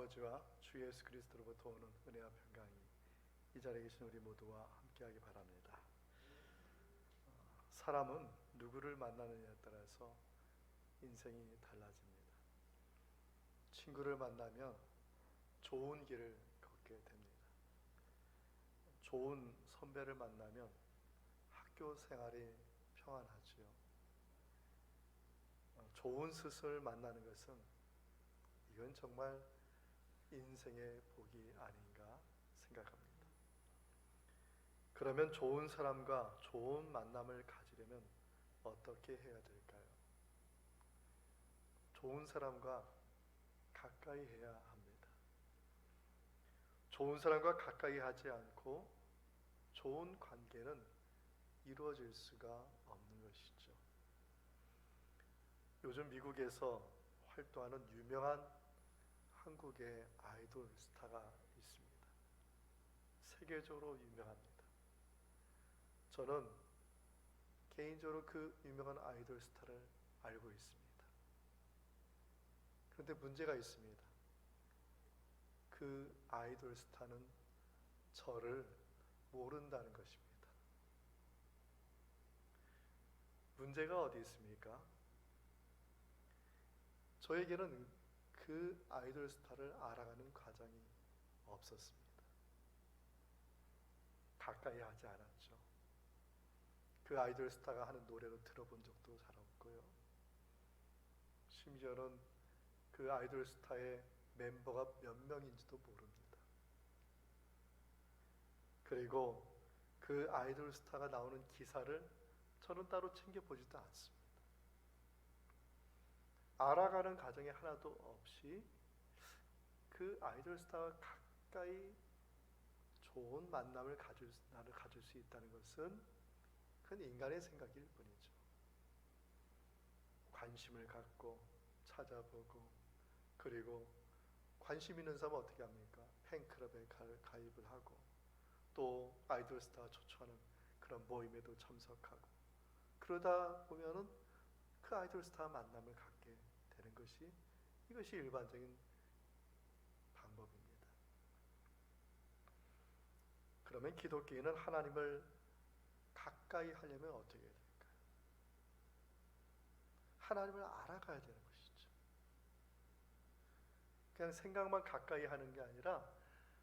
아버지와 주 예수 그리스도로부터 오는 은혜와 평강이 이 자리에 계신 우리 모두와 함께하기 바랍니다. 사람은 누구를 만나느냐에 따라서 인생이 달라집니다. 친구를 만나면 좋은 길을 걷게 됩니다. 좋은 선배를 만나면 학교 생활이 평안하지요. 좋은 스승을 만나는 것은 이건 정말 인생의 복이 아닌가 생각합니다. 그러면 좋은 사람과 좋은 만남을 가지려면 어떻게 해야 될까요? 좋은 사람과 가까이 해야 합니다. 좋은 사람과 가까이 하지 않고 좋은 관계는 이루어질 수가 없는 것이죠. 요즘 미국에서 활동하는 유명한 한국의 아이돌 스타가 있습니다. 세계적으로 유명합니다. 저는 개인적으로 그 유명한 아이돌 스타를 알고 있습니다. 그런데 문제가 있습니다. 그 아이돌 스타는 저를 모른다는 것입니다. 문제가 어디 있습니까? 저에게는 그 아이돌 스타를 알아가는 과정이 없었습니다. 가까이 하지 않았죠. 그 아이돌 스타가 하는 노래도 들어본 적도 잘 없고요. 심지어는 그 아이돌 스타의 멤버가 몇 명인지도 모릅니다. 그리고 그 아이돌 스타가 나오는 기사를 저는 따로 챙겨보지도 않습니다. 알아가는 과정이 하나도 없이 그 아이돌 스타와 가까이 좋은 만남을 가질 수 있다는 것은 그건 인간의 생각일 뿐이죠. 관심을 갖고 찾아보고, 그리고 관심 있는 사람은 어떻게 합니까? 팬클럽에 가입을 하고, 또 아이돌 스타가 초청하는 그런 모임에도 참석하고, 그러다 보면은 그 아이돌 스타와 만남을 갖게 되는 이것이 일반적인 방법입니다. 그러면 기독교인은 하나님을 가까이 하려면 어떻게 해야 될까요? 하나님을 알아가야 되는 것이죠. 그냥 생각만 가까이 하는 게 아니라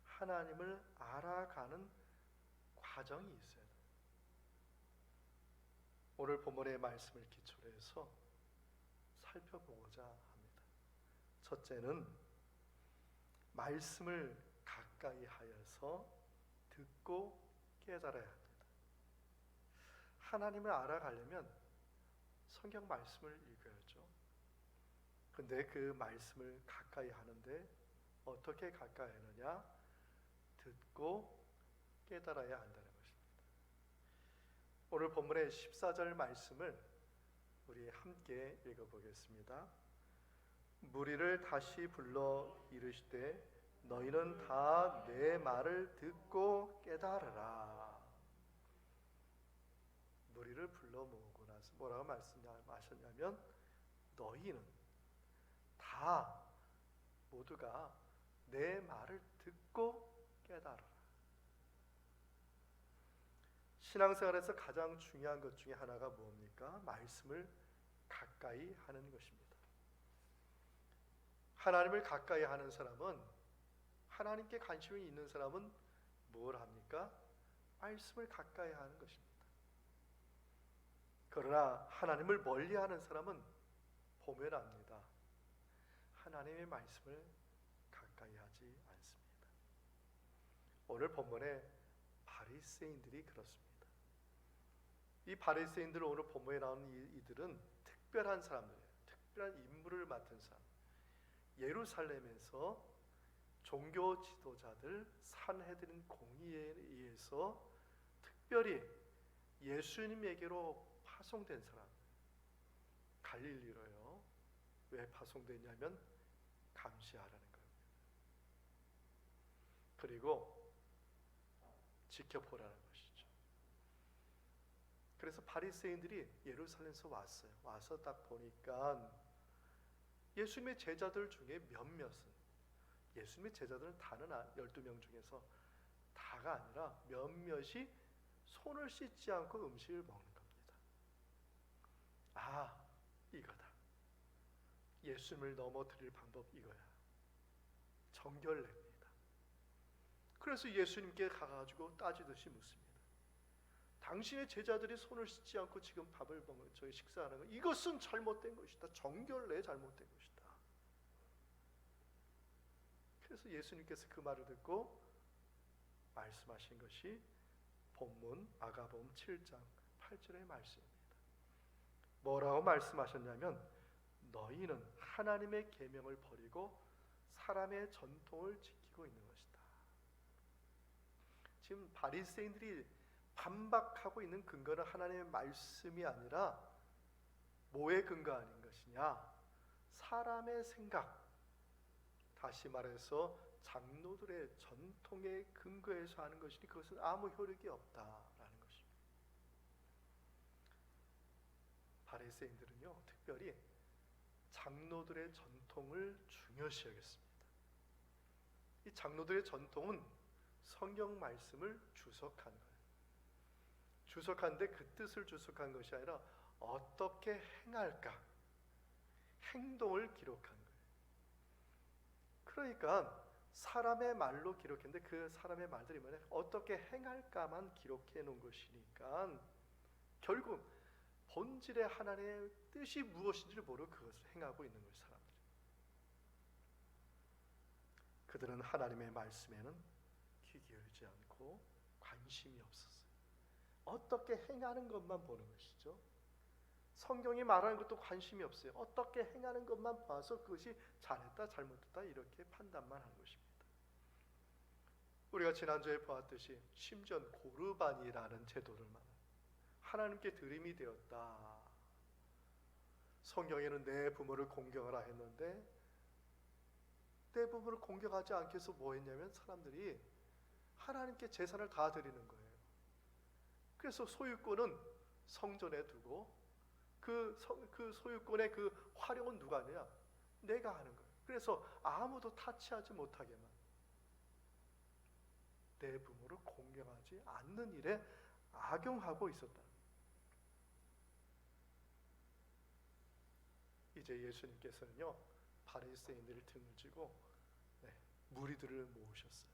하나님을 알아가는 과정이 있어야 돼요. 오늘 본문의 말씀을 기초로 해서 살펴보고자 합니다. 첫째는 말씀을 가까이 하여서 듣고 깨달아야 합니다. 하나님을 알아가려면 성경 말씀을 읽어야죠. 근데 그 말씀을 가까이 하는데 어떻게 가까이 하느냐? 듣고 깨달아야 한다는 것입니다. 오늘 본문의 14절 말씀을 우리 함께 읽어보겠습니다. 무리를 다시 불러 이르시되 너희는 다 내 말을 듣고 깨달으라. 무리를 불러 모으고 나서 뭐라고 말씀하셨냐면 너희는 다 모두가 내 말을 듣고 깨달으라. 신앙생활에서 가장 중요한 것 중에 하나가 뭡니까? 말씀을 가까이 하는 것입니다. 하나님을 가까이 하는 사람은, 하나님께 관심이 있는 사람은 뭘 합니까? 말씀을 가까이 하는 것입니다. 그러나 하나님을 멀리하는 사람은 보면 압니다. 하나님의 말씀을 가까이 하지 않습니다. 오늘 본문에 바리새인들이 그렇습니다. 이 바리새인들, 오늘 본문에 나오는 이들은 특별한 사람들이에요. 특별한 임무를 맡은 사람. 예루살렘에서 종교 지도자들 산헤드린 공의에 의해서 특별히 예수님에게로 파송된 사람, 갈릴리로요. 왜 파송됐냐면 감시하라는 겁니다. 그리고 지켜보라는 것이죠. 그래서 바리새인들이 예루살렘에서 왔어요. 와서 딱 보니까 예수님의 제자들 중에 몇몇은 예수님의 제자들은 다는 12명 중에서 다가 아니라 몇몇이 손을 씻지 않고 음식을 먹는 겁니다. 아, 이거다. 예수님을 넘어뜨릴 방법 이거야. 정결례입니다. 그래서 예수님께 가가지고 따지듯이 묻습니다. 당신의 제자들이 손을 씻지 않고 지금 밥을 먹는, 저희 식사하는 것, 이것은 잘못된 것이다. 정결례 잘못된 것이다. 그래서 예수님께서 그 말을 듣고 말씀하신 것이 본문 마가복음 7장 8절의 말씀입니다. 뭐라고 말씀하셨냐면, 너희는 하나님의 계명을 버리고 사람의 전통을 지키고 있는 것이다. 지금 바리새인들이 반박하고 있는 근거는 하나님의 말씀이 아니라 뭐에 근거 아닌 것이냐? 사람의 생각, 다시 말해서 장로들의 전통에 근거해서 하는 것이니 그것은 아무 효력이 없다라는 것입니다. 바리새인들은요, 특별히 장로들의 전통을 중요시 여겼습니다. 이 장로들의 전통은 성경 말씀을 주석한 거예요. 주석한데 그 뜻을 주석한 것이 아니라 어떻게 행할까, 행동을 기록한 거예요. 그러니까 사람의 말로 기록했는데 그 사람의 말들이 뭐냐, 어떻게 행할까만 기록해 놓은 것이니까 결국 본질의 하나님의 뜻이 무엇인지를 모르고 그것을 행하고 있는 것이 사람들이. 그들은 하나님의 말씀에는 귀 기울이지 않고 관심이 없었어요. 어떻게 행하는 것만 보는 것이죠. 성경이 말하는 것도 관심이 없어요. 어떻게 행하는 것만 봐서 그것이 잘했다 잘못했다 이렇게 판단만 하는 것입니다. 우리가 지난주에 보았듯이 심지어 고르반이라는 제도를 하나님께 드림이 되었다. 성경에는 내 부모를 공경하라 했는데 내 부모를 공경하지 않기 위해서 뭐 했냐면 사람들이 하나님께 제사를 다 드리는 거예요. 그래서 소유권은 성전에 두고 그 소유권의 그 활용은 누가 하느냐? 내가 하는 거예요. 그래서 아무도 타치하지 못하게만 내 부모를 공경하지 않는 일에 악용하고 있었다. 이제 예수님께서는요, 바리새인들을 등을 쥐고 무리들을 모으셨어요.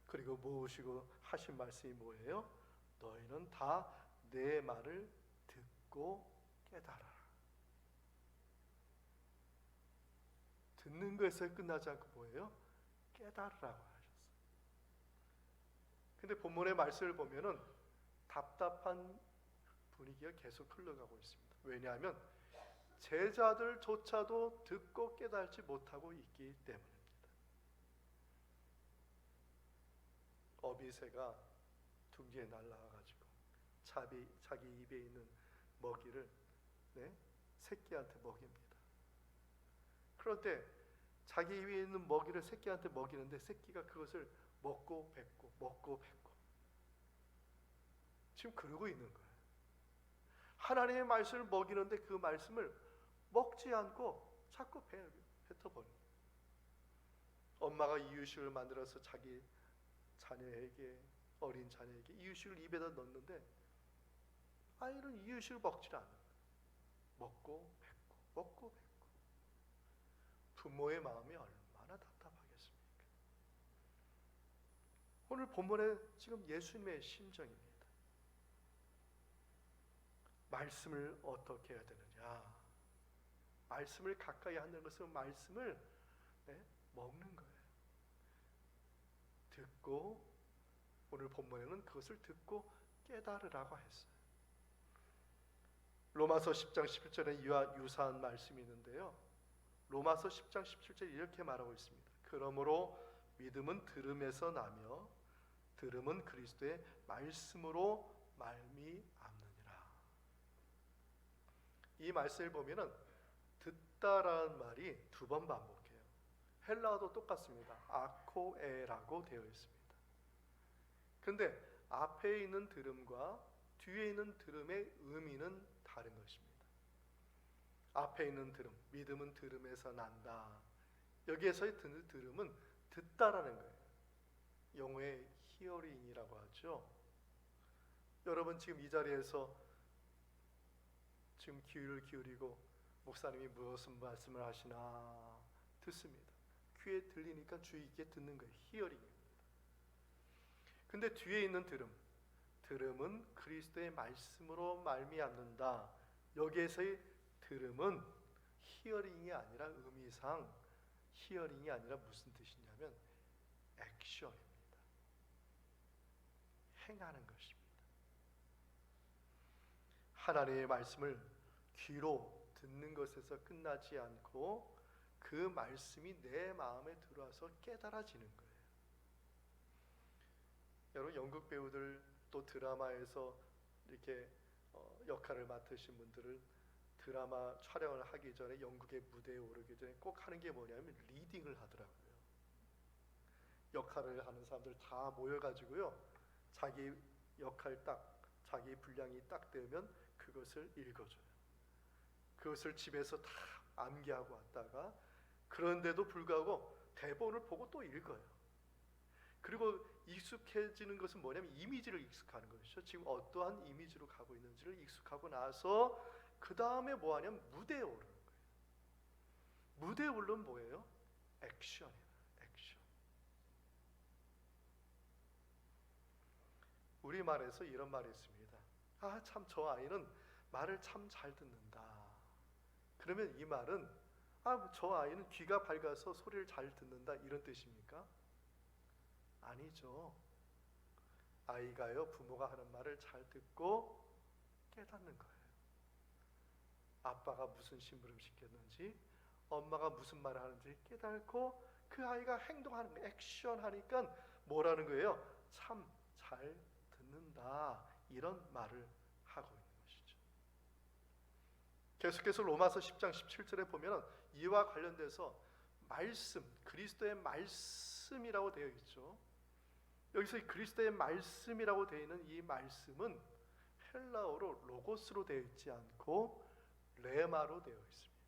그리고 모으시고 하신 말씀이 뭐예요? 너희는 다 내 말을 듣고 깨달아라. 듣는 것에 끝나지 않고 뭐예요? 깨달으라고 하셨어요. 근데 본문의 말씀을 보면은 답답한 분위기가 계속 흘러가고 있습니다. 왜냐하면 제자들조차도 듣고 깨달지 못하고 있기 때문입니다. 어비새가 둥지에 날아가가지고 자기 입에 있는 먹이를 새끼한테 먹입니다. 그런데 자기 입에 있는 먹이를 새끼한테 먹이는데 새끼가 그것을 먹고 뱉고 지금 그러고 있는 거예요. 하나님의 말씀을 먹이는데 그 말씀을 먹지 않고 자꾸 뱉어버려요. 엄마가 이유식을 만들어서 자기 자녀에게, 어린 자녀에게 이유식을 입에다 넣는데 아이는 이유식을 먹질 않아요. 먹고 뱉고. 부모의 마음이 얼마나 답답하겠습니까? 오늘 본문에 지금 예수님의 심정입니다. 말씀을 어떻게 해야 되느냐? 말씀을 가까이 하는 것은 말씀을 먹는 거예요. 듣고, 오늘 본문에는 그것을 듣고 깨달으라고 했어요. 로마서 10장 17절에 이와 유사한 말씀이 있는데요, 로마서 10장 17절에 이렇게 말하고 있습니다. 그러므로 믿음은 들음에서 나며 들음은 그리스도의 말씀으로 말미암느니라. 이 말씀을 보면은 듣다라는 말이 2번 반복해요. 헬라어도 똑같습니다. 아코에라고 되어 있습니다. 그런데 앞에 있는 들음과 뒤에 있는 들음의 의미는 다른 것입니다. 앞에 있는 들음, 믿음은 들음에서 난다. 여기에서의 들음은 듣다라는 거예요. 영어의 hearing이라고 하죠. 여러분 지금 이 자리에서 지금 귀를 기울이고 목사님이 무슨 말씀을 하시나 듣습니다. 귀에 들리니까 주의 깊게 듣는 거예요. hearing입니다. 근데 뒤에 있는 들음은 그리스도의 말씀으로 말미암는다. 여기에서의 들음은 히어링이 아니라 의미상 히어링이 아니라 무슨 뜻이냐면 액션입니다. 행하는 것입니다. 하나님의 말씀을 귀로 듣는 것에서 끝나지 않고 그 말씀이 내 마음에 들어와서 깨달아지는 거예요. 여러분 연극 배우들 또 드라마에서 이렇게 역할을 맡으신 분들은 드라마 촬영을 하기 전에 연극의 무대에 오르기 전에 꼭 하는 게 뭐냐면 리딩을 하더라고요. 역할을 하는 사람들 다 모여가지고요, 자기 역할 딱 자기 분량이 딱 되면 그것을 읽어줘요. 그것을 집에서 다 암기하고 왔다가 그런데도 불구하고 대본을 보고 또 읽어요. 그리고 익숙해지는 것은 뭐냐면 이미지를 익숙하는 것이죠. 지금 어떠한 이미지로 가고 있는지를 익숙하고 나서 그 다음에 뭐 하냐면 무대에 오르는 거예요. 무대에 오르면 뭐예요? 액션이에요. 액션. 우리말에서 이런 말이 있습니다. 아, 참 저 아이는 말을 참 잘 듣는다. 그러면 이 말은 아, 저 아이는 귀가 밝아서 소리를 잘 듣는다 이런 뜻입니까? 아니죠. 아이가요, 부모가 하는 말을 잘 듣고 깨닫는 거예요. 아빠가 무슨 심부름 시켰는지, 엄마가 무슨 말을 하는지 깨닫고 그 아이가 행동하는 거예요. 액션 하니까 뭐라는 거예요? 참 잘 듣는다 이런 말을 하고 있는 것이죠. 계속해서 로마서 10장 17절에 보면 이와 관련돼서 말씀, 그리스도의 말씀이라고 되어 있죠. 여기서 그리스도의 말씀이라고 되어 있는 이 말씀은 헬라어로 로고스로 되어 있지 않고 레마로 되어 있습니다.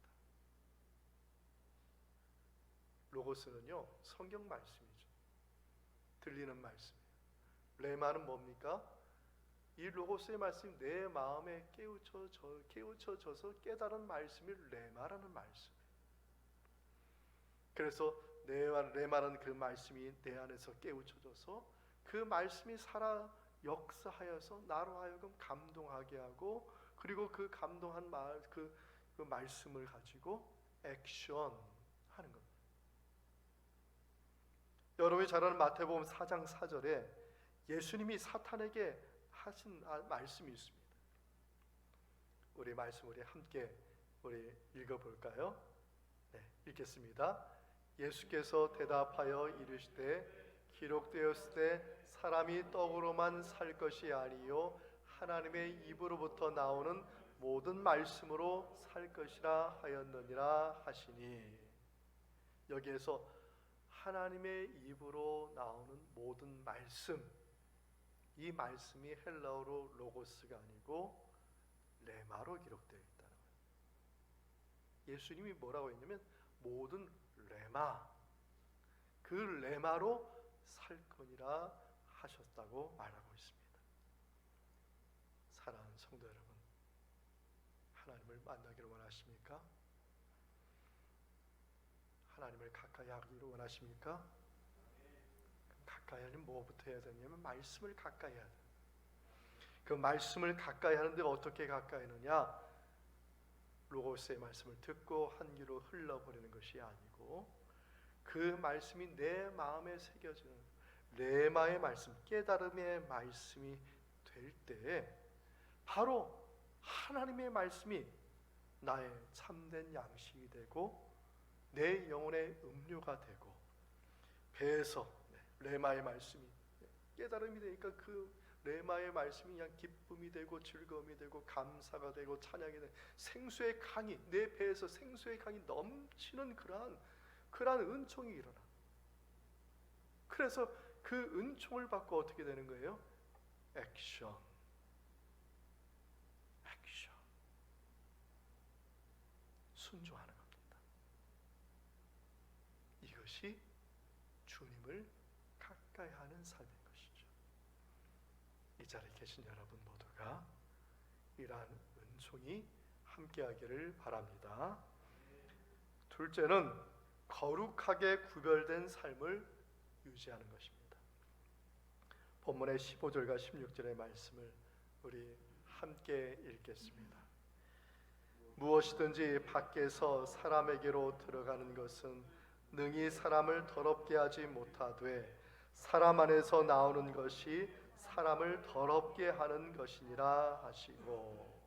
로고스는요, 성경 말씀이죠. 들리는 말씀이에요. 레마는 뭡니까? 이 로고스의 말씀이 내 마음에 깨우쳐져서 깨달은 말씀이 레마라는 말씀이에요. 그래서 레마는 그 말씀이 내 안에서 깨우쳐져서 그 말씀이 살아 역사하여서 나로 하여금 감동하게 하고, 그리고 그 감동한 그 말씀을 가지고 액션 하는 겁니다. 여러분이 잘 아는 마태복음 4장 4절에 예수님이 사탄에게 하신 말씀이 있습니다. 우리 말씀 함께 읽어볼까요? 네, 읽겠습니다. 예수께서 대답하여 이르시되 기록되었을 때 사람이 떡으로만 살 것이 아니요 하나님의 입으로부터 나오는 모든 말씀으로 살 것이라 하였느니라 하시니, 여기에서 하나님의 입으로 나오는 모든 말씀, 이 말씀이 헬라어로 로고스가 아니고 레마로 기록되어 있다는 거예요. 예수님이 뭐라고 했냐면 모든 레마, 그 레마로 살 거니라 하셨다고 말하고 있습니다. 사랑하는 성도 여러분, 하나님을 만나기를 원하십니까? 하나님을 가까이 하기를 원하십니까? 가까이 하려면 뭐부터 해야 되냐면 말씀을 가까이 해야 돼요. 그 말씀을 가까이 하는데 어떻게 가까이 하느냐? 로고스의 말씀을 듣고 한 귀로 흘러버리는 것이 아니고 그 말씀이 내 마음에 새겨지는 레마의 말씀, 깨달음의 말씀이 될 때 바로 하나님의 말씀이 나의 참된 양식이 되고 내 영혼의 음료가 되고, 배에서 레마의 말씀이 깨달음이 되니까 그 레마의 말씀이 그냥 기쁨이 되고 즐거움이 되고 감사가 되고 찬양이 되고 생수의 강이, 내 배에서 생수의 강이 넘치는 그러한 은총이 일어나. 그래서 그 은총을 받고 어떻게 되는 거예요? 액션. 순종하는 겁니다. 그것이 주님을 가까이 하는 삶인 것이죠. 이 자리에 계신 여러분 모두가 이러한 은총이 함께하기를 바랍니다. 둘째는 거룩하게 구별된 삶을 유지하는 것입니다. 본문의 15절과 16절의 말씀을 우리 함께 읽겠습니다. 무엇이든지 밖에서 사람에게로 들어가는 것은 능히 사람을 더럽게 하지 못하되 사람 안에서 나오는 것이 사람을 더럽게 하는 것이니라 하시고,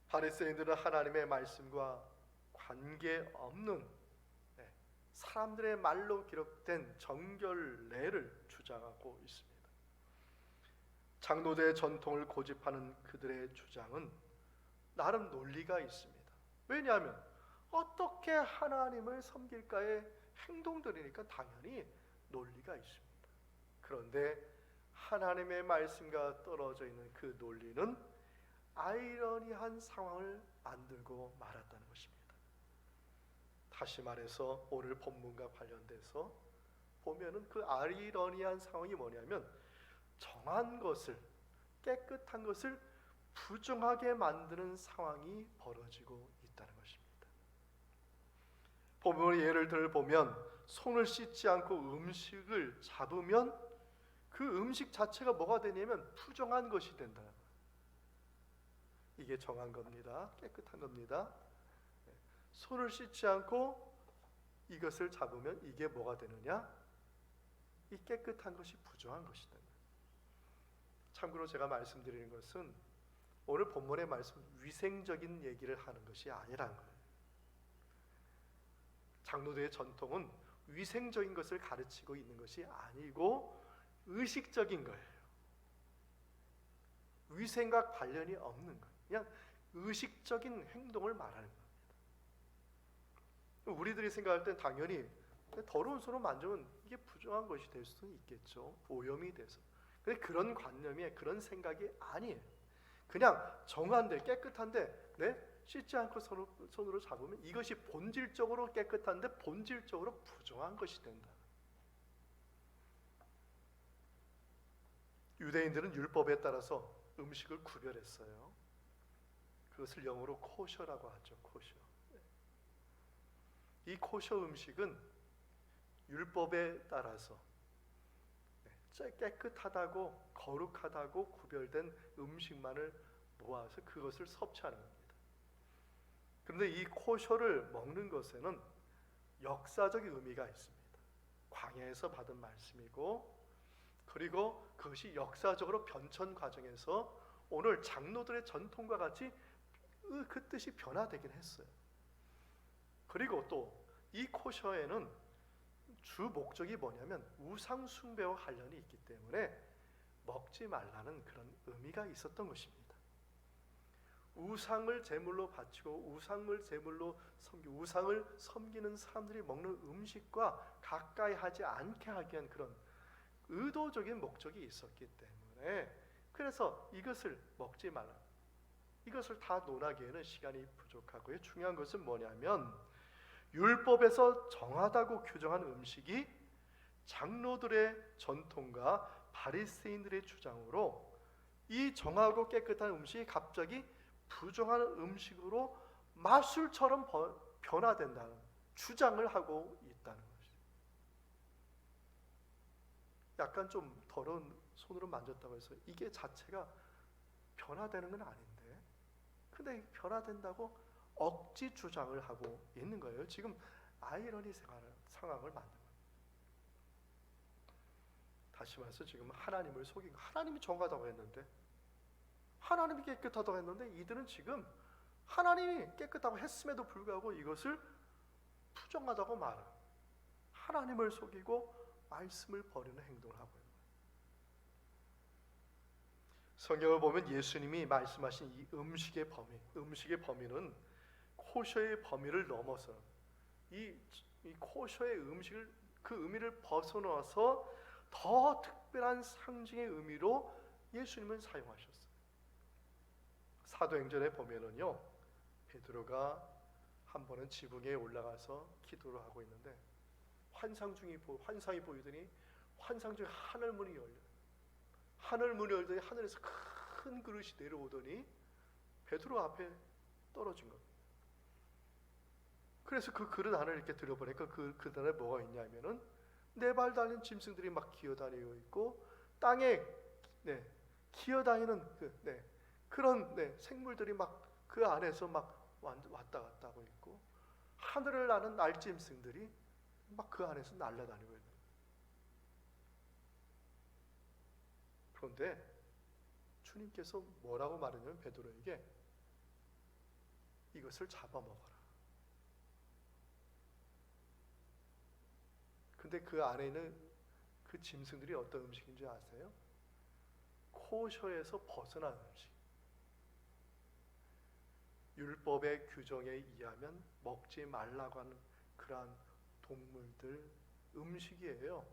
바리새인들은 하나님의 말씀과 관계없는 사람들의 말로 기록된 정결례를 주장하고 있습니다. 장로들의 전통을 고집하는 그들의 주장은 나름 논리가 있습니다. 왜냐하면 어떻게 하나님을 섬길까의 행동들이니까 당연히 논리가 있습니다. 그런데 하나님의 말씀과 떨어져 있는 그 논리는 아이러니한 상황을 만들고 말았다는 것입니다. 다시 말해서 오늘 본문과 관련돼서 보면은 그 아이러니한 상황이 뭐냐면 정한 것을, 깨끗한 것을 부정하게 만드는 상황이 벌어지고 있다는 것입니다. 본문의 예를 들어보면 손을 씻지 않고 음식을 잡으면 그 음식 자체가 뭐가 되냐면 부정한 것이 된다. 이게 정한 겁니다. 깨끗한 겁니다. 손을 씻지 않고 이것을 잡으면 이게 뭐가 되느냐? 이 깨끗한 것이 부정한 것이 된다. 참고로 제가 말씀드리는 것은 오늘 본문의 말씀 위생적인 얘기를 하는 것이 아니라는 거예요. 장로들의 전통은 위생적인 것을 가르치고 있는 것이 아니고 의식적인 거예요. 위생과 관련이 없는 거예요. 그냥 의식적인 행동을 말하는 겁니다. 우리들이 생각할 땐 당연히 더러운 손을 만지면 이게 부정한 것이 될 수도 있겠죠. 오염이 돼서. 근데 그런 관념이, 그런 생각이 아니에요. 그냥 정한데 깨끗한데 씻지 않고 손으로 잡으면 이것이 본질적으로 깨끗한데 본질적으로 부정한 것이 된다. 유대인들은 율법에 따라서 음식을 구별했어요. 그것을 영어로 코셔라고 하죠. 코셔. 이 코셔 음식은 율법에 따라서 깨끗하다고 거룩하다고 구별된 음식만을 모아서 그것을 섭취하는 겁니다. 그런데 이 코셔를 먹는 것에는 역사적인 의미가 있습니다. 광야에서 받은 말씀이고, 그리고 그것이 역사적으로 변천 과정에서 오늘 장로들의 전통과 같이 그 뜻이 변화되긴 했어요. 그리고 또 이 코셔에는 주 목적이 뭐냐면 우상 숭배와 관련이 있기 때문에 먹지 말라는 그런 의미가 있었던 것입니다. 우상을 제물로 바치고 우상을 제물로 섬기고 우상을 섬기는 사람들이 먹는 음식과 가까이 하지 않게 하기 위한 그런 의도적인 목적이 있었기 때문에, 그래서 이것을 먹지 말라, 이것을 다 논하기에는 시간이 부족하고요. 중요한 것은 뭐냐면 율법에서 정하다고 규정한 음식이 장로들의 전통과 바리새인들의 주장으로 이 정하고 깨끗한 음식이 갑자기 부정한 음식으로 마술처럼 변화된다는 주장을 하고 있다는 것이죠. 약간 좀 더러운 손으로 만졌다고 해서 이게 자체가 변화되는 건 아닌데, 근데 변화된다고 억지 주장을 하고 있는 거예요. 지금 아이러니 상황을 만든 거예요. 다시 말해서 지금 하나님을 속인 거. 하나님이 정하다고 했는데, 하나님이 깨끗하다고 했는데, 이들은 지금 하나님이 깨끗하고 했음에도 불구하고 이것을 부정하다고 말해요. 하나님을 속이고 말씀을 버리는 행동을 하고 있는 거예요. 성경을 보면 예수님이 말씀하신 이 음식의 범위는 코셔의 범위를 넘어서 이 코셔의 음식을, 그 의미를 벗어나서 더 특별한 상징의 의미로 예수님은 사용하셨어요. 사도행전에 보면은요, 베드로가 한 번은 지붕에 올라가서 기도를 하고 있는데 환상이 보이더니 환상 중에 하늘문이 열려. 하늘문이 열더니 하늘에서 큰 그릇이 내려오더니 베드로 앞에 떨어진 겁니다. 그래서 그 그릇 안을 이렇게 들여보니까 그 그릇 안에 뭐가 있냐면은 네 발 달린 짐승들이 막 기어다니고 있고 땅에 기어다니는 그런 생물들이 막 그 안에서 막 왔다 갔다 하고 있고 하늘을 나는 날짐승들이 막 그 안에서 날아다니고 있는. 그런데 주님께서 뭐라고 말하냐면 베드로에게 이것을 잡아먹어라. 근데 그 안에 있는 그 짐승들이 어떤 음식인지 아세요? 코셔에서 벗어난 음식. 율법의 규정에 의하면 먹지 말라고 하는 그러한 동물들 음식이에요.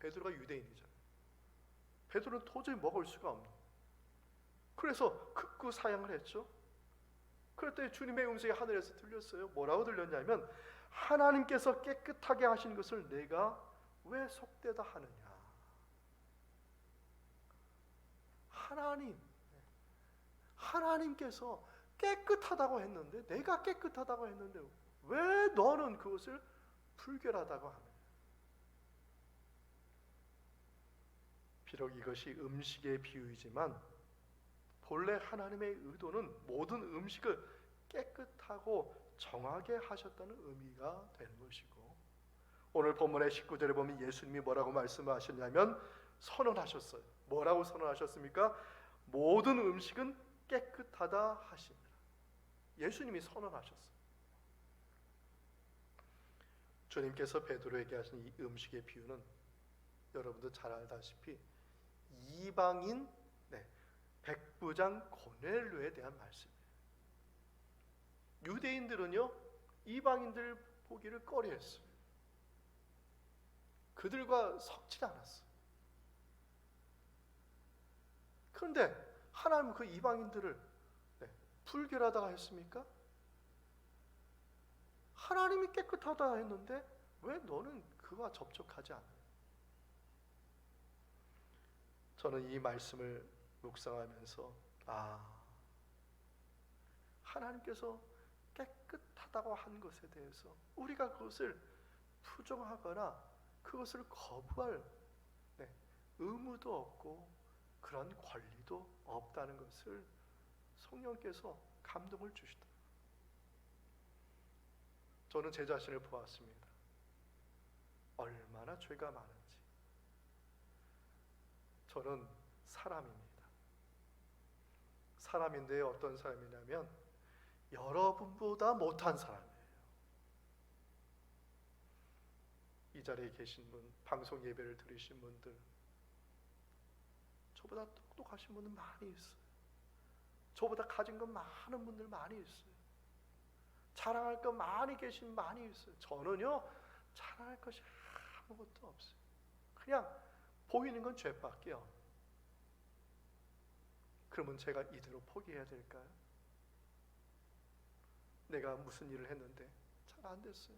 베드로가 유대인이잖아요. 베드로는 도저히 먹을 수가 없는. 그래서 극구 사양을 했죠. 그랬더니 주님의 음성이 하늘에서 들렸어요. 뭐라고 들렸냐면 하나님께서 깨끗하게 하신 것을 내가 왜 속되다 하느냐. 하나님께서 깨끗하다고 했는데, 내가 깨끗하다고 했는데 왜 너는 그것을 불결하다고 하느냐. 비록 이것이 음식의 비유이지만 본래 하나님의 의도는 모든 음식을 깨끗하고 정하게 하셨다는 의미가 되는 것이고, 오늘 본문의 19절에 보면 예수님이 뭐라고 말씀하셨냐면 선언하셨어요. 뭐라고 선언하셨습니까? 모든 음식은 깨끗하다 하십니다. 예수님이 선언하셨어요. 주님께서 베드로에게 하신 이 음식의 비유는 여러분도 잘 알다시피 이방인 백부장 고넬료에 대한 말씀이에요. 유대인들은요 이방인들 보기를 꺼려했어요. 그들과 섞지 않았어요. 그런데 하나님은 그 이방인들을 불결하다고 했습니까? 하나님이 깨끗하다 했는데 왜 너는 그와 접촉하지 않느냐? 저는 이 말씀을 묵상하면서 하나님께서 깨끗하다고 한 것에 대해서 우리가 그것을 부정하거나 그것을 거부할 의무도 없고 그런 권리도 없다는 것을 성령께서 감동을 주시더라고요. 저는 제 자신을 보았습니다. 얼마나 죄가 많은지. 저는 사람입니다. 사람인데 어떤 사람이냐면 여러분보다 못한 사람이에요. 이 자리에 계신 분, 방송 예배를 들으신 분들, 저보다 똑똑하신 분들 많이 있어요. 저보다 가진 것 많은 분들 많이 있어요. 자랑할 것 많이 계신 많이 있어요. 저는요 자랑할 것이 아무것도 없어요. 그냥 보이는 건 죄밖에요. 그러면 제가 이대로 포기해야 될까요? 내가 무슨 일을 했는데 잘 안 됐어요.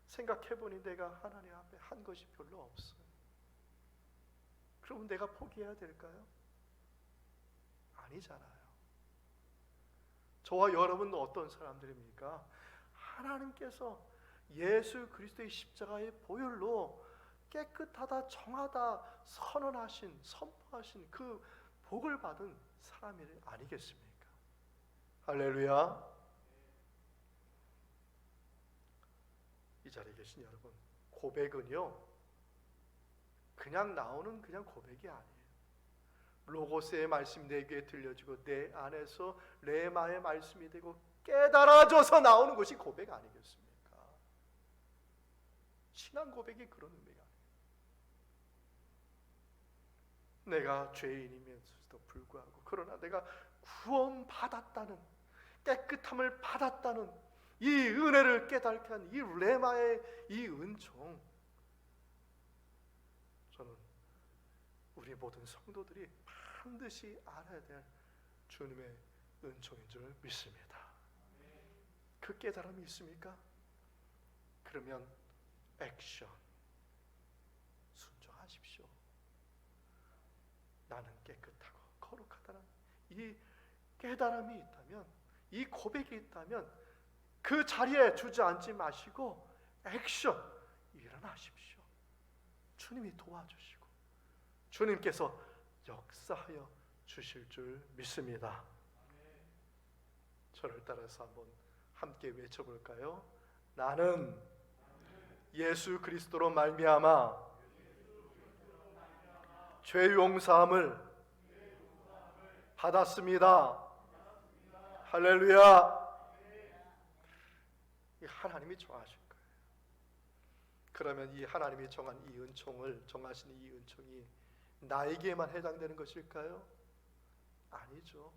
생각해보니 내가 하나님 앞에 한 것이 별로 없어요. 그러면 내가 포기해야 될까요? 아니잖아요. 저와 여러분은 어떤 사람들입니까? 하나님께서 예수 그리스도의 십자가의 보혈로 깨끗하다, 정하다 선언하신, 선포하신 그 복을 받은 사람이 아니겠습니까? 할렐루야. 이 자리에 계신 여러분, 고백은요 그냥 나오는 그냥 고백이 아니에요. 로고스의 말씀이 내 귀에 들려지고 내 안에서 레마의 말씀이 되고 깨달아져서 나오는 것이 고백 아니겠습니까? 신앙 고백이 그런 의미가 아니에요. 내가 죄인이면서도 불구하고 그러나 내가 구원받았다는, 깨끗함을 받았다는 이 은혜를 깨닫게 한 이 레마의 이 은총, 저는 우리 모든 성도들이 반드시 알아야 될 주님의 은총인 줄 믿습니다. 그 깨달음이 있습니까? 그러면 액션, 순종하십시오. 나는 깨끗하고 거룩하다는 이 깨달음이 있다면, 이 고백이 있다면 그 자리에 주저앉지 마시고 액션, 일어나십시오. 주님이 도와주시고 주님께서 역사하여 주실 줄 믿습니다. 저를 따라서 한번 함께 외쳐볼까요? 나는 예수 그리스도로 말미암아 죄 용서함을 받았습니다. 할렐루야. 하나님이 정하신 거예요. 그러면 이 하나님이 정한 이 은총을, 정하신 이 은총이 나에게만 해당되는 것일까요? 아니죠.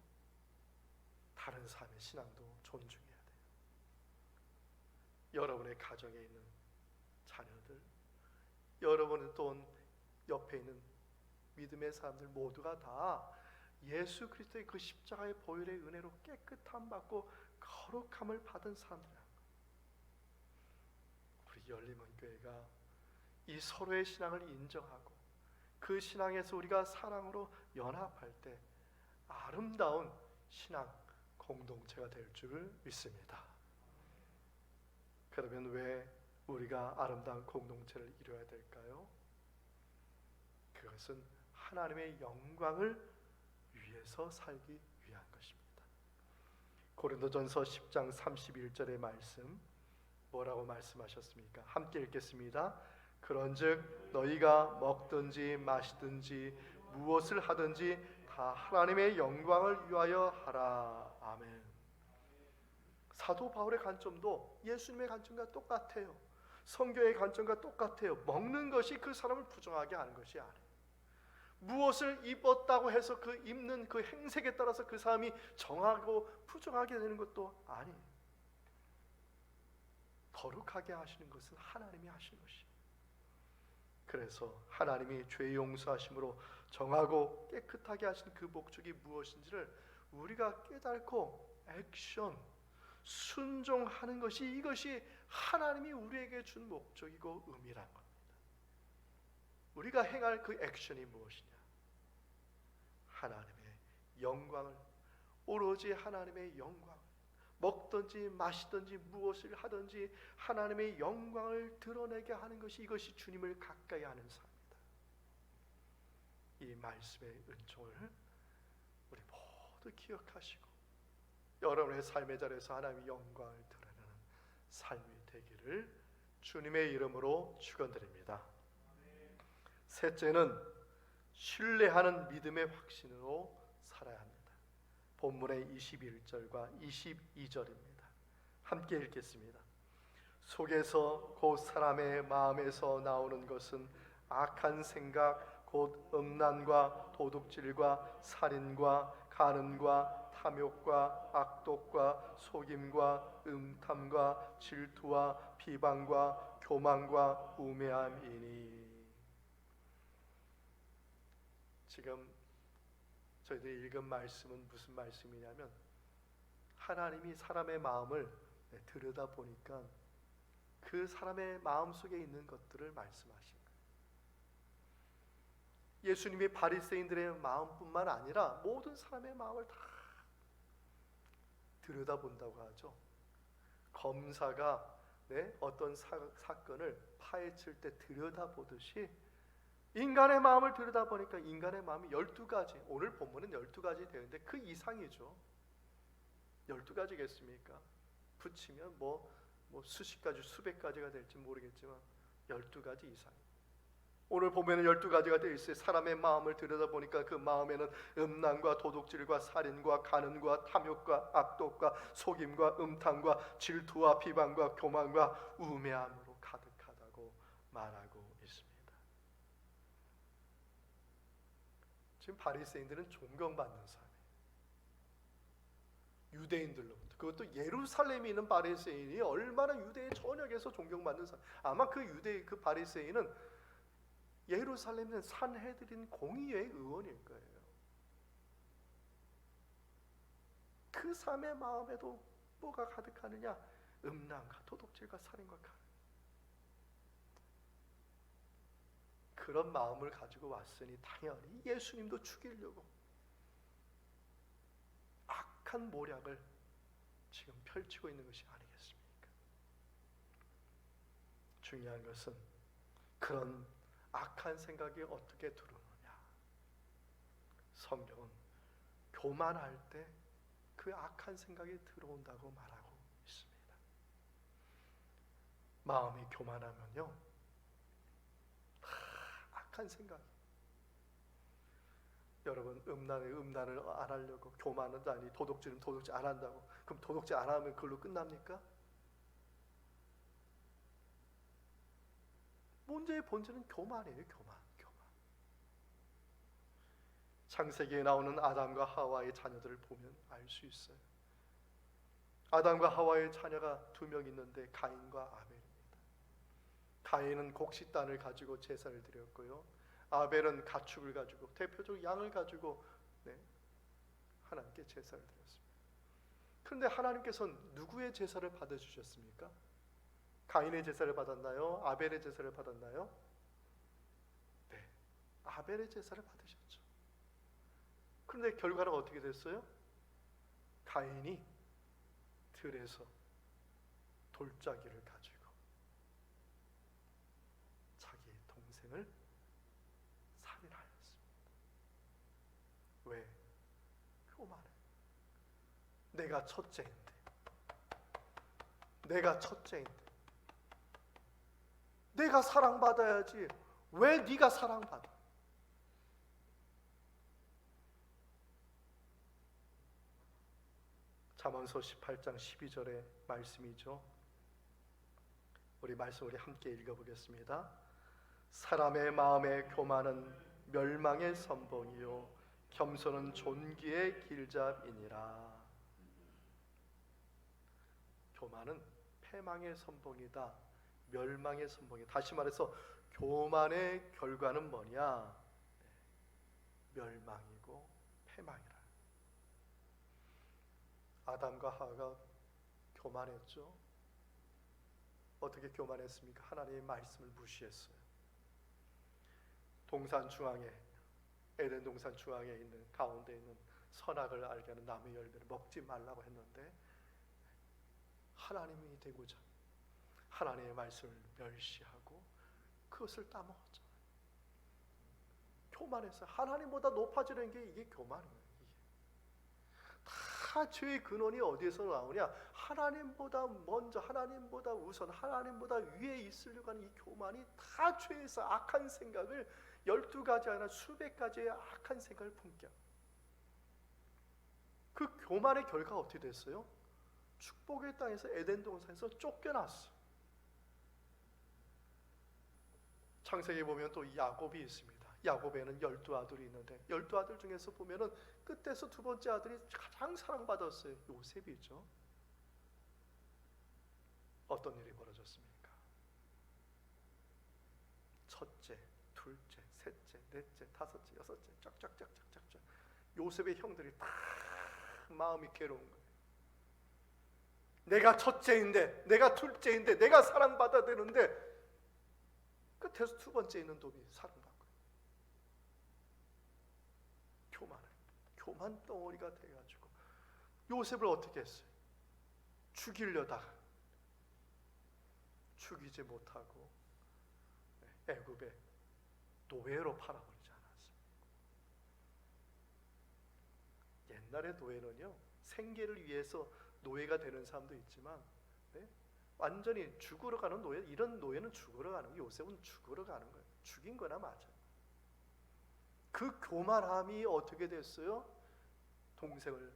다른 사람의 신앙도 존중해야 돼요. 여러분의 가정에 있는 자녀들, 여러분의 또 옆에 있는 믿음의 사람들 모두가 다 예수 그리스도의 그 십자가의 보혈의 은혜로 깨끗함 받고 거룩함을 받은 사람들이야. 우리 열림원교회가 이 서로의 신앙을 인정하고 그 신앙에서 우리가 사랑으로 연합할 때 아름다운 신앙 공동체가 될 줄 믿습니다. 그러면 왜 우리가 아름다운 공동체를 이루어야 될까요? 그것은 하나님의 영광을 위해서 살기 위한 것입니다. 고린도전서 10장 31절의 말씀 뭐라고 말씀하셨습니까? 함께 읽겠습니다. 그런즉 너희가 먹든지 마시든지 무엇을 하든지 다 하나님의 영광을 위하여 하라. 아멘. 사도 바울의 관점도 예수님의 관점과 똑같아요. 성경의 관점과 똑같아요. 먹는 것이 그 사람을 부정하게 하는 것이 아니에요. 무엇을 입었다고 해서 그 입는 그 행색에 따라서 그 사람이 정하고 부정하게 되는 것도 아니에요. 거룩하게 하시는 것은 하나님이 하시는 것이에요. 그래서 하나님이 죄 용서하심으로 정하고 깨끗하게 하신 그 목적이 무엇인지를 우리가 깨닫고 액션, 순종하는 것이, 이것이 하나님이 우리에게 준 목적이고 의미란 겁니다. 우리가 행할 그 액션이 무엇이냐? 하나님의 영광을, 오로지 하나님의 영광, 먹든지 마시든지 무엇을 하든지 하나님의 영광을 드러내게 하는 것이, 이것이 주님을 가까이 하는 삶이다. 이 말씀의 은총을 우리 모두 기억하시고 여러분의 삶의 자리에서 하나님의 영광을 드러내는 삶이 되기를 주님의 이름으로 축원드립니다. 셋째는 신뢰하는 믿음의 확신으로 살아야 합니다. 본문의 21절과 22절입니다. 함께 읽겠습니다. 속에서 곧 사람의 마음에서 나오는 것은 악한 생각, 곧 음란과 도둑질과 살인과 간음과 탐욕과 악독과 속임과 음탐과 질투와 비방과 교만과 우매함이니. 지금 저희들이 읽은 말씀은 무슨 말씀이냐면, 하나님이 사람의 마음을 들여다보니까 그 사람의 마음 속에 있는 것들을 말씀하신 거예요. 예수님이 바리새인들의 마음뿐만 아니라 모든 사람의 마음을 다 들여다본다고 하죠. 검사가 어떤 사건을 파헤칠 때 들여다보듯이 인간의 마음을 들여다보니까 인간의 마음이 12가지, 오늘 본문은 12가지 되는데 그 이상이죠. 12가지겠습니까? 붙이면 뭐 수십 가지, 수백 가지가 될지 모르겠지만 12가지 이상. 오늘 보면 12가지가 되어 있어요. 사람의 마음을 들여다보니까 그 마음에는 음란과 도둑질과 살인과 간음과 탐욕과 악독과 속임과 음탕과 질투와 비방과 교만과 우매함으로 가득하다고 말하고 있습니다. 지금 바리새인들은 존경받는 사람이에요. 유대인들로부터, 그것도 예루살렘에 있는 바리새인이 얼마나 유대의 전역에서 존경받는 사람. 아마 그 유대 그 바리새인은 예루살렘은 산헤드린 공의회 의원일 거예요. 그 사람의 마음에도 뭐가 가득하느냐? 음란과 도둑질과 살인과 가늠, 그런 마음을 가지고 왔으니 당연히 예수님도 죽이려고 악한 모략을 지금 펼치고 있는 것이 아니겠습니까? 중요한 것은 그런 악한 생각이 어떻게 들어오느냐. 성경은 교만할 때 그 악한 생각이 들어온다고 말하고 있습니다. 마음이 교만하면요, 악한 생각. 여러분, 음란을 안 하려고 교만은 아니 도둑질 안 한다고, 그럼 도둑질 안 하면 그걸로 끝납니까? 문제의 본질은 교만이에요. 교만. 창세기에 나오는 아담과 하와의 자녀들을 보면 알 수 있어요. 아담과 하와의 자녀가 2명 있는데 가인과 아벨입니다. 가인은 곡식단을 가지고 제사를 드렸고요, 아벨은 가축을 가지고, 대표적으로 양을 가지고 하나님께 제사를 드렸습니다. 그런데 하나님께서는 누구의 제사를 받아주셨습니까? 가인의 제사를 받았나요? 아벨의 제사를 받았나요? 네, 아벨의 제사를 받으셨죠. 그런데 결과는 어떻게 됐어요? 가인이 들에서 돌짜기를 가지고 자기의 동생을 살인하였습니다. 왜? 교만해. 내가 첫째인데 내가 사랑받아야지 왜 네가 사랑받아? 잠언서 18장 12절의 말씀이죠. 우리 말씀 함께 읽어보겠습니다. 사람의 마음의 교만은 멸망의 선봉이요 겸손은 존귀의 길잡이니라. 교만은 패망의 선봉이다, 멸망의 선봉이다. 다시 말해서 교만의 결과는 뭐냐? 멸망이고 패망이라. 아담과 하와가 교만했죠. 어떻게 교만했습니까? 하나님의 말씀을 무시했어요. 동산 중앙에, 에덴 동산 중앙에 있는, 가운데 있는 선악을 알게 하는 나무 열매를 먹지 말라고 했는데 하나님이 되고자 하나님의 말씀을 멸시하고 그것을 따먹었잖아요. 교만해서 하나님보다 높아지는 게 이게 교만이에요. 다 죄의 근원이 어디에서 나오냐? 하나님보다 먼저, 하나님보다 우선, 하나님보다 위에 있으려고 하는 이 교만이 다 죄에서 악한 생각을 12가지 아니라 수백 가지의 악한 생각을 품게. 그 교만의 결과가 어떻게 됐어요? 축복의 땅에서, 에덴 동산에서 쫓겨났어. 창세기에 보면 또 야곱이 있습니다. 야곱에는 12아들이 있는데 12아들 중에서 보면은 끝에서 2번째 아들이 가장 사랑받았어요. 요셉이죠. 어떤 일이 벌어졌습니까? 첫째, 둘째, 셋째, 넷째, 다섯째, 여섯째, 쫙쫙쫙쫙쫙 요셉의 형들이 다 마음이 괴로운 거예요. 내가 첫째인데, 내가 둘째인데, 내가 사랑받아야 되는데 끝에서 2번째 있는 놈이 사랑받고 교만 덩어리가 돼가지고 요셉을 어떻게 했어요? 죽이려다가 죽이지 못하고 애굽에 노예로 팔아버리지 않았습니까? 옛날의 노예는요, 생계를 위해서 노예가 되는 사람도 있지만 완전히 죽으러 가는 노예, 이런 노예는 죽으러 가는 거예요. 요셉은 죽으러 가는 거예요. 죽인 거나 맞아요. 그 교만함이 어떻게 됐어요? 동생을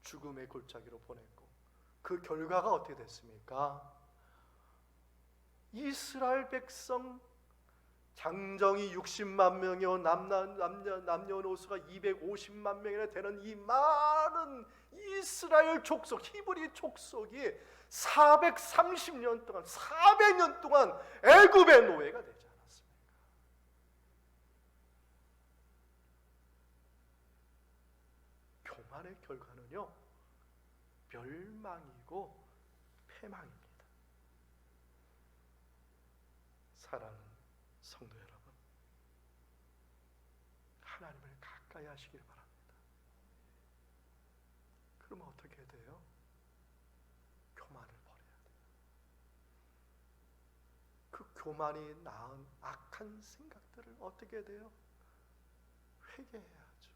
죽음의 골짜기로 보냈고, 그 결과가 어떻게 됐습니까? 이스라엘 백성 장정이 60만 명이요 남녀노소가 250만 명이나 되는 이 많은 이스라엘 족속, 히브리 족속이 430년 동안, 400년 동안 애굽의 노예가 되지 않았습니까? 교만의 결과는요, 멸망이고 패망입니다. 사랑하는 성도 여러분, 하나님을 가까이 하시길 바랍니다. 그러면 어떻게 돼요? 교만을 버려야 돼요. 그 교만이 낳은 악한 생각들을 어떻게 돼요? 회개해야죠.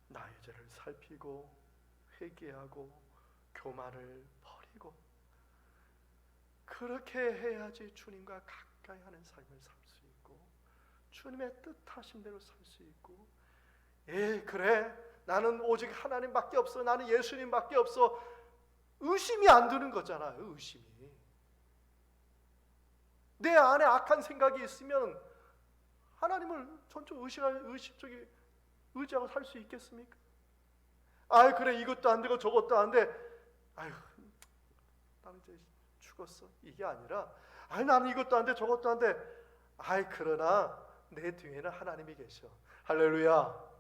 나의 죄를 살피고 회개하고 교만을 버리고, 그렇게 해야지 주님과 가까이 하는 삶을 살 수 있고 주님의 뜻하신 대로 살 수 있고, 그래 나는 오직 하나님밖에 없어, 나는 예수님밖에 없어, 의심이 안 드는 거잖아요. 의심이. 내 안에 악한 생각이 있으면 하나님을 전적 의지하고 살 수 있겠습니까? 그래 이것도 안 되고 저것도 안 돼, 나는 이제 죽었어, 이게 아니라 나는 이것도 안 돼 저것도 안 돼, 그러나 내 뒤에는 하나님이 계셔. 할렐루야.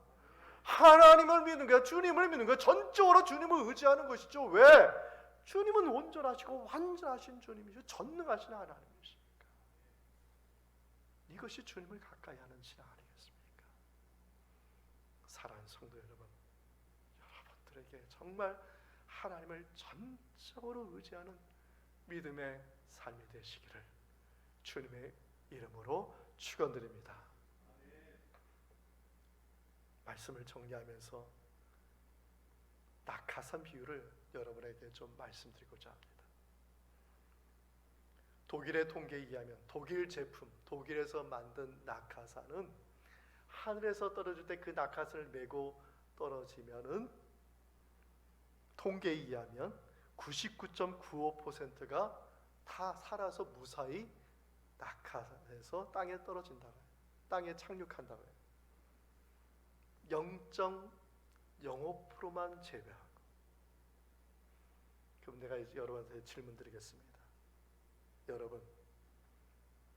하나님을 믿는 거야. 주님을 믿는 거야. 전적으로 주님을 의지하는 것이죠. 왜? 주님은 온전하시고 완전하신 주님이시고 전능하신 하나님이십니까? 이것이 주님을 가까이 하는 신앙 아니겠습니까? 사랑하는 성도 여러분, 여러분들에게 정말 하나님을 전적으로 의지하는 믿음의 삶이 되시기를 주님의 이름으로 축원드립니다. 말씀을 정리하면서 낙하산 비유를 여러분에게 좀 말씀드리고자 합니다. 독일의 통계에 의하면 독일 제품, 독일에서 만든 낙하산은 하늘에서 떨어질 때 그 낙하산을 메고 떨어지면은 통계에 의하면 99.95%가 다 살아서 무사히 낙하산에서 땅에 떨어진다고 해요. 땅에 착륙한다고 해요. 0.05%만 제외하고. 그럼 내가 이제 여러분한테 질문 드리겠습니다. 여러분,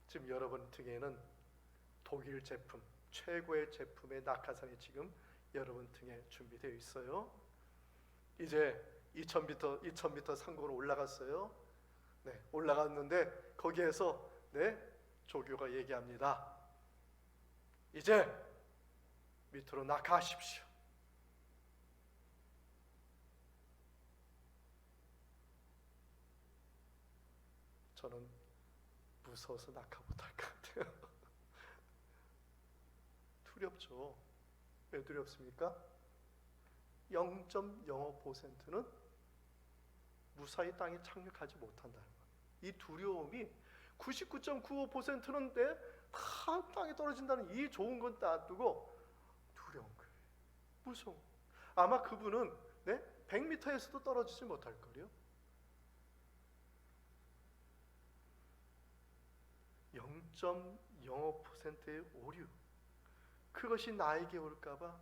지금 여러분 등에는 독일 제품, 최고의 제품의 낙하산이 지금 여러분 등에 준비되어 있어요. 이제 2000m 상공으로 올라갔어요. 네, 올라갔는데 거기에서 조교가 얘기합니다. 이제 밑으로 낙하하십시오. 저는 무서워서 낙하 못할 것 같아요. 두렵죠. 왜 두렵습니까? 0.05%는 무사히 땅에 착륙하지 못한다는 거예요. 이 두려움이 99.95%는 다 땅에 떨어진다는 이 좋은 건 놔두고 두려운 거예요. 무서워. 아마 그분은 100m에서도 떨어지지 못할 거예요. 0.05%의 오류, 그것이 나에게 올까봐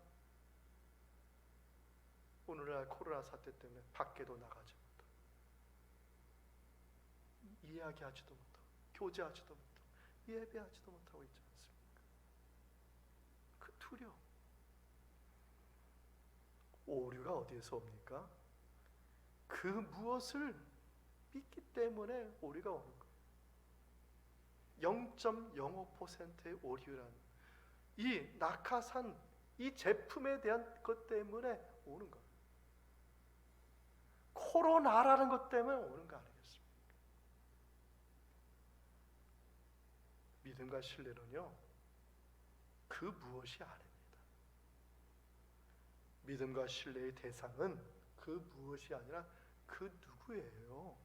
오늘날 코로나 사태 때문에 밖에도 나가지 못하고 이야기하지도 못하고 교제하지도 못하고 예배하지도 못하고 있지 않습니까? 그 두려움, 오류가 어디에서 옵니까? 그 무엇을 믿기 때문에 오류가 오는 거예요. 0.05%의 오류라는 이 낙하산, 이 제품에 대한 것 때문에 오는 거예요. 코로나라는 것 때문에 오는 거 아니겠습니까? 믿음과 신뢰는요, 그 무엇이 아닙니다. 믿음과 신뢰의 대상은 그 무엇이 아니라 그 누구예요?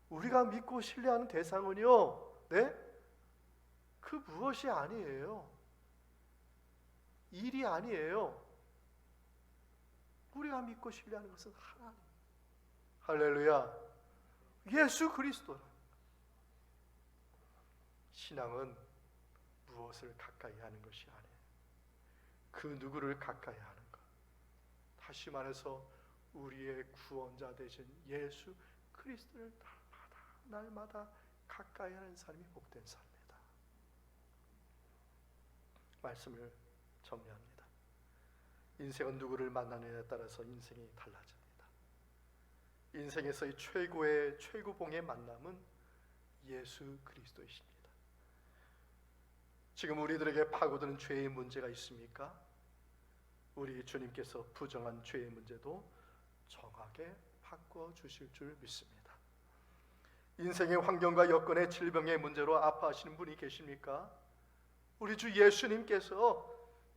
우리가 믿고 신뢰하는 대상은요, 그 무엇이 아니에요. 일이 아니에요. 우리가 믿고 신뢰하는 것은 하나님, 할렐루야, 예수 그리스도. 신앙은 무엇을 가까이 하는 것이 아니에요. 그 누구를 가까이 하는 것. 다시 말해서 우리의 구원자 되신 예수 그리스도를 날마다 가까이 하는 삶이 복된 삶이다. 말씀을 정리합니다. 인생은 누구를 만나느냐에 따라서 인생이 달라집니다. 인생에서의 최고의 최고봉의 만남은 예수 그리스도이십니다. 지금 우리들에게 파고드는 죄의 문제가 있습니까? 우리 주님께서 부정한 죄의 문제도 정하게 바꿔 주실 줄 믿습니다. 인생의 환경과 여건의 질병의 문제로 아파하시는 분이 계십니까? 우리 주 예수님께서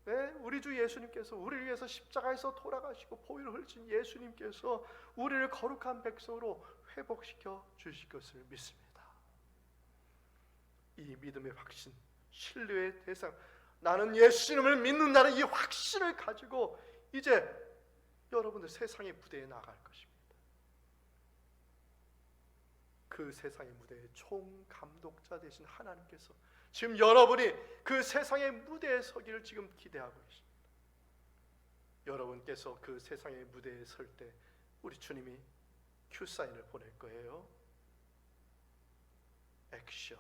우리를 위해서 십자가에서 돌아가시고 보혈을 흘리신 예수님께서 우리를 거룩한 백성으로 회복시켜 주실 것을 믿습니다. 이 믿음의 확신, 신뢰의 대상, 나는 예수님을 믿는다는 이 확신을 가지고 이제 여러분들 세상의 무대에 나갈 것입니다. 그 세상의 무대의 총감독자 되신 하나님께서 지금 여러분이 그 세상의 무대에 서기를 지금 기대하고 계십니다. 여러분께서 그 세상의 무대에 설 때 우리 주님이 큐사인을 보낼 거예요. 액션.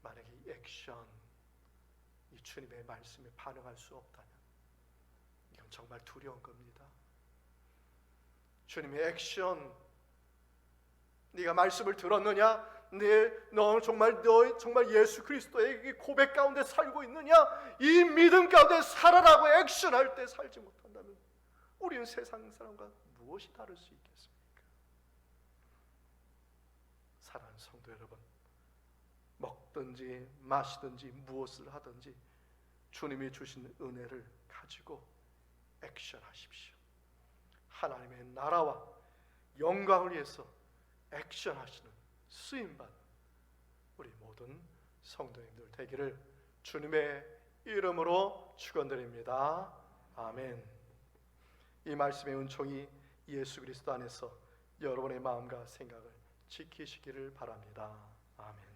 만약에 이 액션, 이 주님의 말씀에 반응할 수 없다면 이건 정말 두려운 겁니다. 주님의 액션, 네가 말씀을 들었느냐? 너 정말 예수 그리스도의 고백 가운데 살고 있느냐? 이 믿음 가운데 살아라고 액션할 때 살지 못한다면 우리는 세상 사람과 무엇이 다를 수 있겠습니까? 사랑하는 성도 여러분, 먹든지 마시든지 무엇을 하든지 주님이 주신 은혜를 가지고 액션하십시오. 하나님의 나라와 영광을 위해서 액션하시는 쓰임받는 우리 모든 성도님들 되기를 주님의 이름으로 축원드립니다. 아멘. 이 말씀의 은총이 예수 그리스도 안에서 여러분의 마음과 생각을 지키시기를 바랍니다. 아멘.